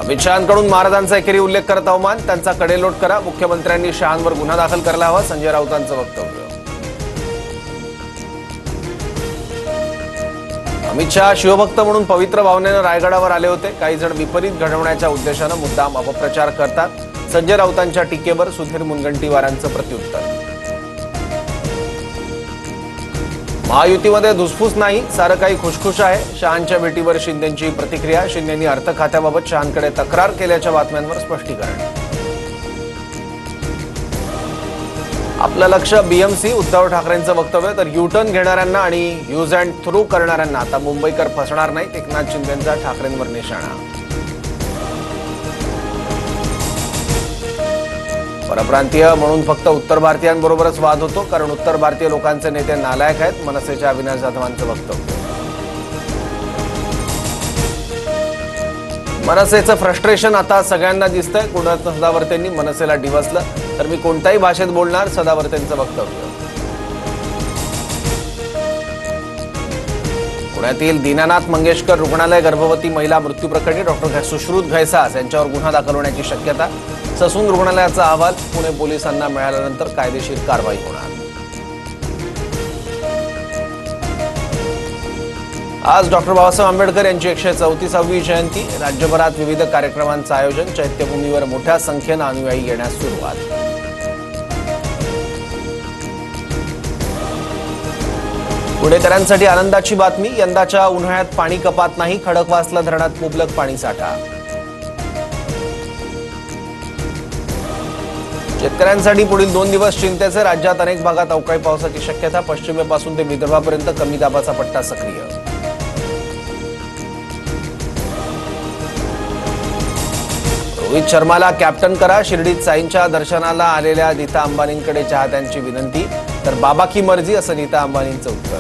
अमित शहांकडून महाराजांचा एकेरी उल्लेख करत अवमान, त्यांचा कडेलोट करा, मुख्यमंत्र्यांनी शहांवर गुन्हा दाखल करायला हवा, संजय राऊतांचं वक्तव्य. अमित शहा शिवभक्त म्हणून पवित्र भावनेनं रायगडावर आले होते. काही जण विपरीत घडवण्याच्या उद्देशानं मुद्दाम अपप्रचार करतात. संजय राऊतांच्या टीकेवर सुधीर मुनगंटीवारांचं प्रत्युत्तर. महायुतीमध्ये धुसफूस नाही, सारं काही खुशखुश आहे. शहांच्या भेटीवर शिंदेंची प्रतिक्रिया. शिंदेंनी अर्थ खात्याबाबत शहांकडे तक्रार केल्याच्या बातम्यांवर स्पष्टीकरण. आपलं लक्ष बीएमसी, उद्धव ठाकरेंचं वक्तव्य. तर युटर्न घेणाऱ्यांना आणि यूज अँड थ्रू करणाऱ्यांना आता मुंबईकर फसणार नाहीत. एकनाथ शिंदेंचा ठाकरेंवर निशाणा. परप्रांतीय म्हणून फक्त उत्तर भारतीयांबरोबरच वाद होतो, कारण उत्तर भारतीय लोकांचे नेते नालायक आहेत. मनसेच्या अविनाश जाधवांचं वक्तव्य. मनसेचं फ्रस्ट्रेशन आता सगळ्यांना दिसतंय. कुणाल सदावर्तेंनी मनसेला डिवचलं, तर मी कोणत्याही भाषेत बोलणार, सदावर्तेंचं वक्तव्य. पुण्यातील दीनानाथ मंगेशकर रुग्णालय गर्भवती महिला मृत्यू प्रकरणी डॉक्टर सुश्रुत घैसास यांच्यावर गुन्हा दाखल होण्याची शक्यता. ससून रुग्णालयाचा अहवाल पुणे पोलिसांना मिळाल्यानंतर कायदेशीर कारवाई होणार. आज डॉक्टर बाबासाहेब आंबेडकर यांची 134वी जयंती. राज्यभरात विविध कार्यक्रमांचं आयोजन. चैत्यभूमीवर मोठ्या संख्येनं अनुयायी येण्यास सुरुवात. पुणेकरांसाठी आनंदाची बातमी. यंदाच्या उन्हाळ्यात पाणी कपात नाही. खडकवासला धरणात मुबलक पाणीसाठा. शेतकऱ्यांसाठी पुढील 2 दिवस चिंतेचे. राज्यात अनेक भागात अवकाळी पावसाची शक्यता. पश्चिमेपासून ते विदर्भापर्यंत कमी दाबाचा पट्टा सक्रिय. रोहित शर्माला कॅप्टन करा. शिर्डीत साईंच्या दर्शनाला आलेल्या नीता अंबानींकडे चाहत्यांची विनंती. तर बाबा की मर्जी, असं नीता अंबानींचं उत्तर.